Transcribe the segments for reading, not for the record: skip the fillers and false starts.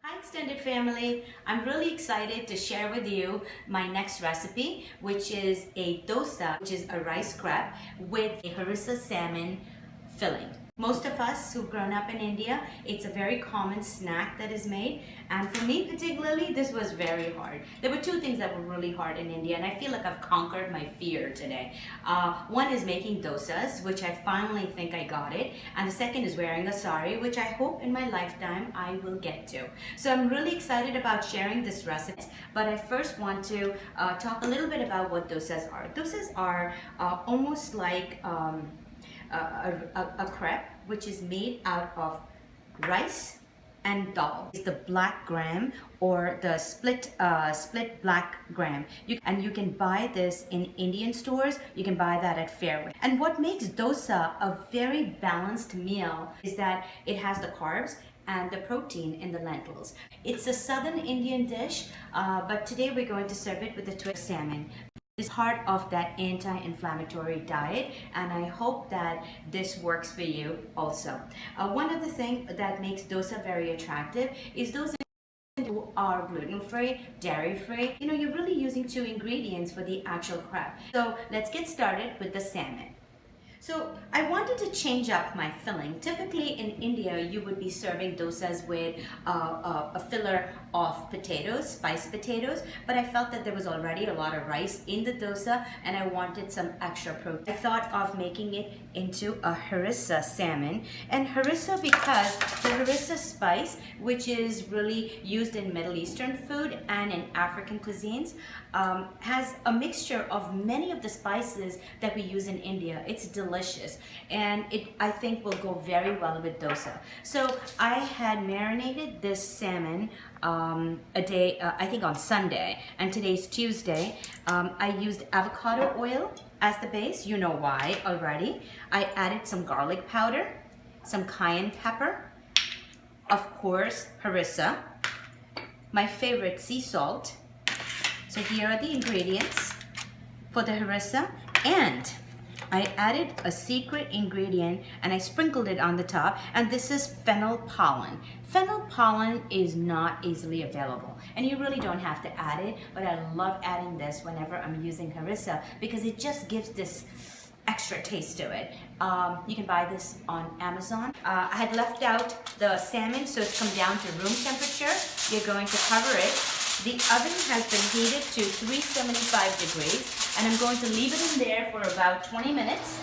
Hi extended family, I'm really excited to share with you my next recipe, which is a dosa, which is a rice crepe with a harissa salmon filling. Most of us who've grown up in India, it's a very common snack that is made, and for me particularly, this was very hard. There were two things that were really hard in India, and I feel like I've conquered my fear today. One is making dosas, which I finally think I got it, and the second is wearing a sari, which I hope in my lifetime I will get to. So I'm really excited about sharing this recipe, but I first want to talk a little bit about what dosas are. Dosas are almost like a crepe which is made out of rice and dal. It's the black gram or the split black gram. You can buy this in Indian stores. You can buy that at Fairway. And what makes dosa a very balanced meal is that it has the carbs and the protein in the lentils. It's a southern Indian dish, but today we're going to serve it with a twist salmon. Is part of that anti-inflammatory diet, and I hope that this works for you also. One of the things that makes dosa very attractive is those are gluten-free, dairy-free. You know, you're really using two ingredients for the actual crepe. So let's get started with the salmon. So I wanted to change up my filling. Typically in India, you would be serving dosas with a filler of potatoes, spiced potatoes, but I felt that there was already a lot of rice in the dosa and I wanted some extra protein. I thought of making it into a harissa salmon, and harissa because the harissa spice, which is really used in Middle Eastern food and in African cuisines, has a mixture of many of the spices that we use in India. It's delicious, and I think will go very well with dosa. So I had marinated this salmon a day, I think on Sunday, and today's Tuesday. I used avocado oil as the base. You know why already. I added some garlic powder, some cayenne pepper, of course harissa, my favorite sea salt. So here are the ingredients for the harissa, and I added a secret ingredient and I sprinkled it on the top, and this is fennel pollen. Fennel pollen is not easily available and you really don't have to add it, but I love adding this whenever I'm using harissa because it just gives this extra taste to it. You can buy this on Amazon. I had left out the salmon so it's come down to room temperature. You're going to cover it. The oven has been heated to 375 degrees, and I'm going to leave it in there for about 20 minutes.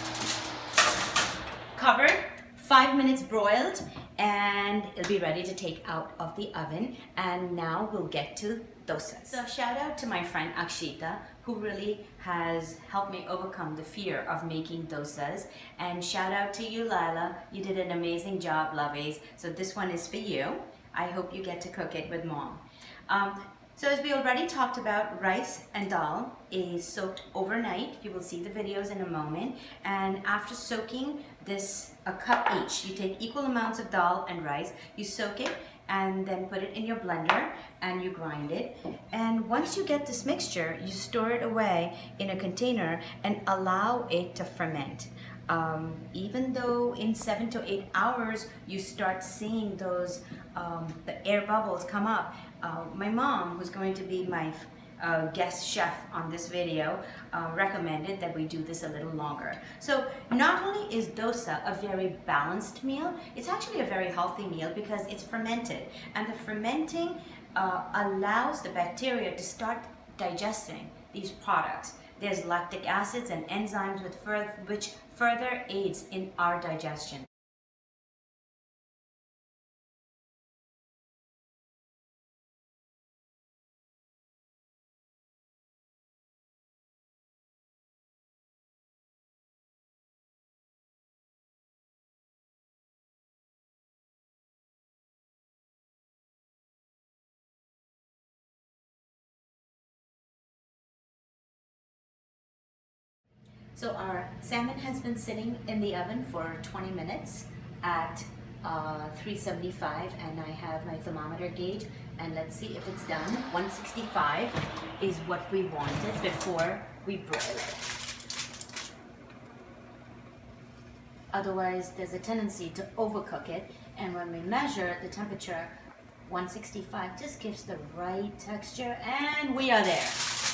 Covered, 5 minutes broiled, and it'll be ready to take out of the oven. And now we'll get to dosas. So shout out to my friend Akshita, who really has helped me overcome the fear of making dosas. And shout out to you, Lila. You did an amazing job, lovies. So this one is for you. I hope you get to cook it with mom. So as we already talked about, rice and dal is soaked overnight. You will see the videos in a moment. And after soaking this, a cup each, you take equal amounts of dal and rice, you soak it and then put it in your blender and you grind it. And once you get this mixture, you store it away in a container and allow it to ferment. Even though in 7 to 8 hours you start seeing those the air bubbles come up, my mom, who's going to be my guest chef on this video, recommended that we do this a little longer. So not only is dosa a very balanced meal, it's actually a very healthy meal because it's fermented, and the fermenting allows the bacteria to start digesting these products. There's lactic acids and enzymes which further aids in our digestion. So our salmon has been sitting in the oven for 20 minutes at 375, and I have my thermometer gauge, and let's see if it's done. 165 is what we wanted before we broil it. Otherwise, there's a tendency to overcook it, and when we measure the temperature 165 just gives the right texture, and we are there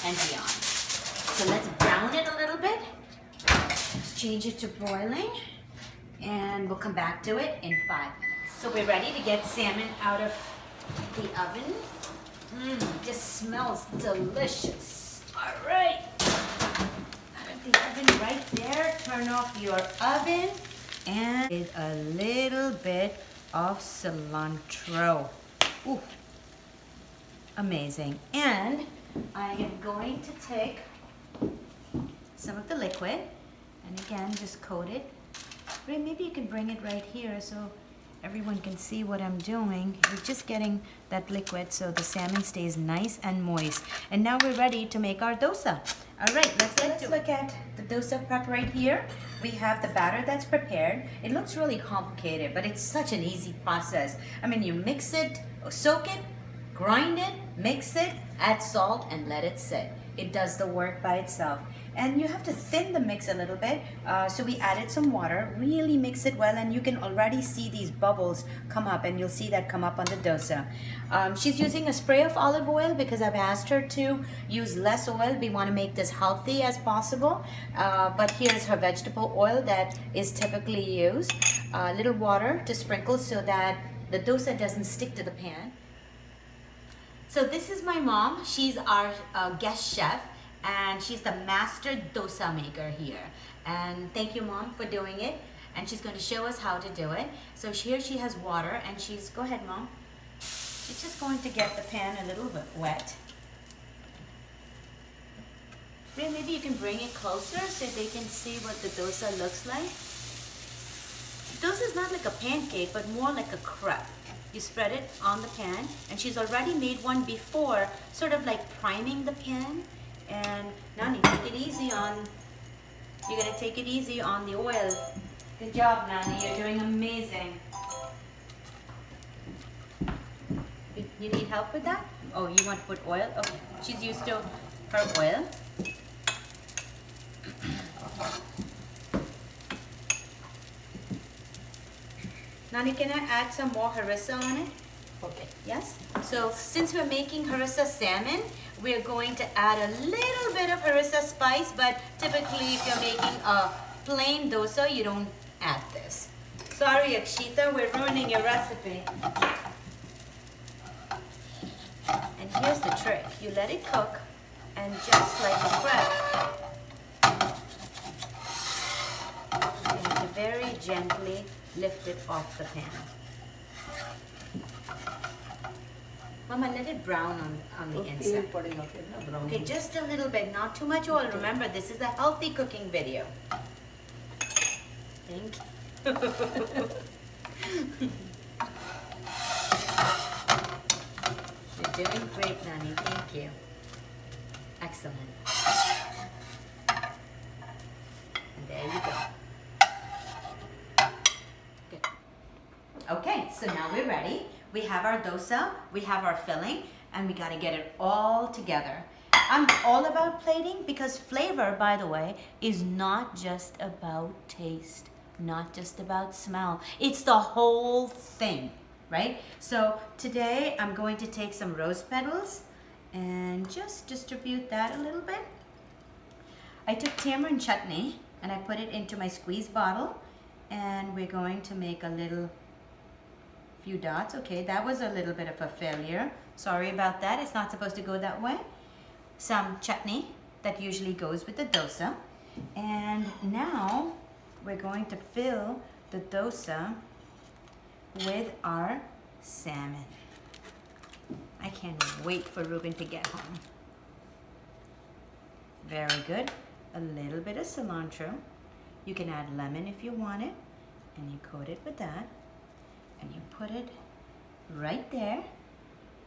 and beyond. So let's brown it a little bit. Let's change it to broiling, and we'll come back to it in 5 minutes. So we're ready to get salmon out of the oven. Just smells delicious. All right. Out of the oven right there. Turn off your oven, and with a little bit of cilantro. Ooh, amazing. And I am going to take some of the liquid, and again, just coat it. Ray, maybe you can bring it right here so everyone can see what I'm doing. We're just getting that liquid so the salmon stays nice and moist. And now we're ready to make our dosa. All right, let's look at the dosa prep right here. We have the batter that's prepared. It looks really complicated, but it's such an easy process. I mean, you mix it, soak it, grind it, mix it, add salt, and let it sit. It does the work by itself. And you have to thin the mix a little bit. So we added some water, really mix it well, and you can already see these bubbles come up, and you'll see that come up on the dosa. She's using a spray of olive oil because I've asked her to use less oil. We want to make this healthy as possible. But here's her vegetable oil that is typically used. A little water to sprinkle so that the dosa doesn't stick to the pan. So this is my mom. She's our guest chef, and she's the master dosa maker here. And thank you, Mom, for doing it. And she's going to show us how to do it. So here she has water, and she's, go ahead, Mom. She's just going to get the pan a little bit wet. Ray, maybe you can bring it closer so they can see what the dosa looks like. Dosa is not like a pancake, but more like a crepe. You spread it on the pan, and she's already made one before, sort of like priming the pan. And Nani, take it easy on, you're gonna take it easy on the oil. Good job, Nani, you're doing amazing. You need help with that? Oh, you want to put oil? Okay, she's used to her oil. Nani, can I add some more harissa on it? Okay, yes? So since we're making harissa salmon, we're going to add a little bit of harissa spice, but typically if you're making a plain dosa, you don't add this. Sorry, Akshita, we're ruining your recipe. And here's the trick. You let it cook, and just like a crepe, you have to very gently lift it off the pan. Mama, let it brown on the inside. Okay, just a little bit, not too much oil. Remember, this is a healthy cooking video. Thank you. You're doing great, Nani. Thank you. Excellent. And there you go. Good. Okay, so now we're ready. We have our dosa, we have our filling, and we gotta get it all together. I'm all about plating because flavor, by the way, is not just about taste, not just about smell. It's the whole thing, right? So today I'm going to take some rose petals and just distribute that a little bit. I took tamarind chutney and I put it into my squeeze bottle, and we're going to make a little few dots. Okay, that was a little bit of a failure. Sorry about that. It's not supposed to go that way. Some chutney that usually goes with the dosa. And now we're going to fill the dosa with our salmon. I can't wait for Ruben to get home. Very good. A little bit of cilantro. You can add lemon if you want it, and you coat it with that. And you put it right there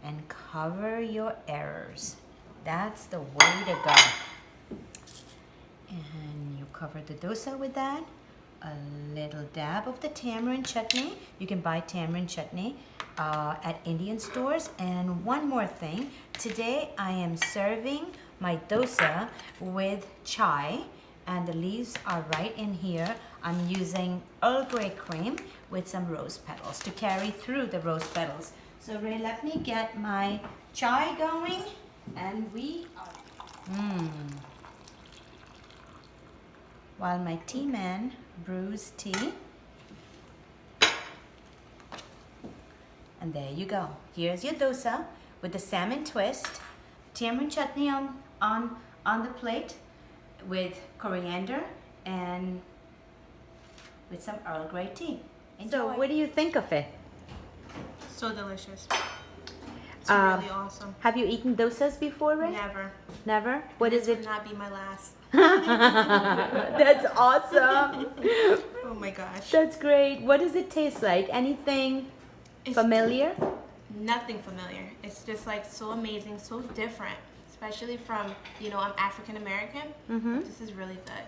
and cover your errors. That's the way to go. And you cover the dosa with that. A little dab of the tamarind chutney. You can buy tamarind chutney at Indian stores. And one more thing. Today I am serving my dosa with chai, and the leaves are right in here. I'm using Earl Grey cream with some rose petals to carry through the rose petals. So Ray, let me get my chai going, and we are... While my tea man brews tea. And there you go. Here's your dosa with the salmon twist, tamarind chutney on the plate with coriander and with some Earl Grey tea. Enjoy. So what do you think of it? So delicious. It's really awesome. Have you eaten dosas before, Ray? Never. Never? What is it? This would not be my last. That's awesome. Oh my gosh. That's great. What does it taste like? Anything familiar? Nothing familiar. It's just like so amazing, so different. Especially from, I'm African American. This is really good.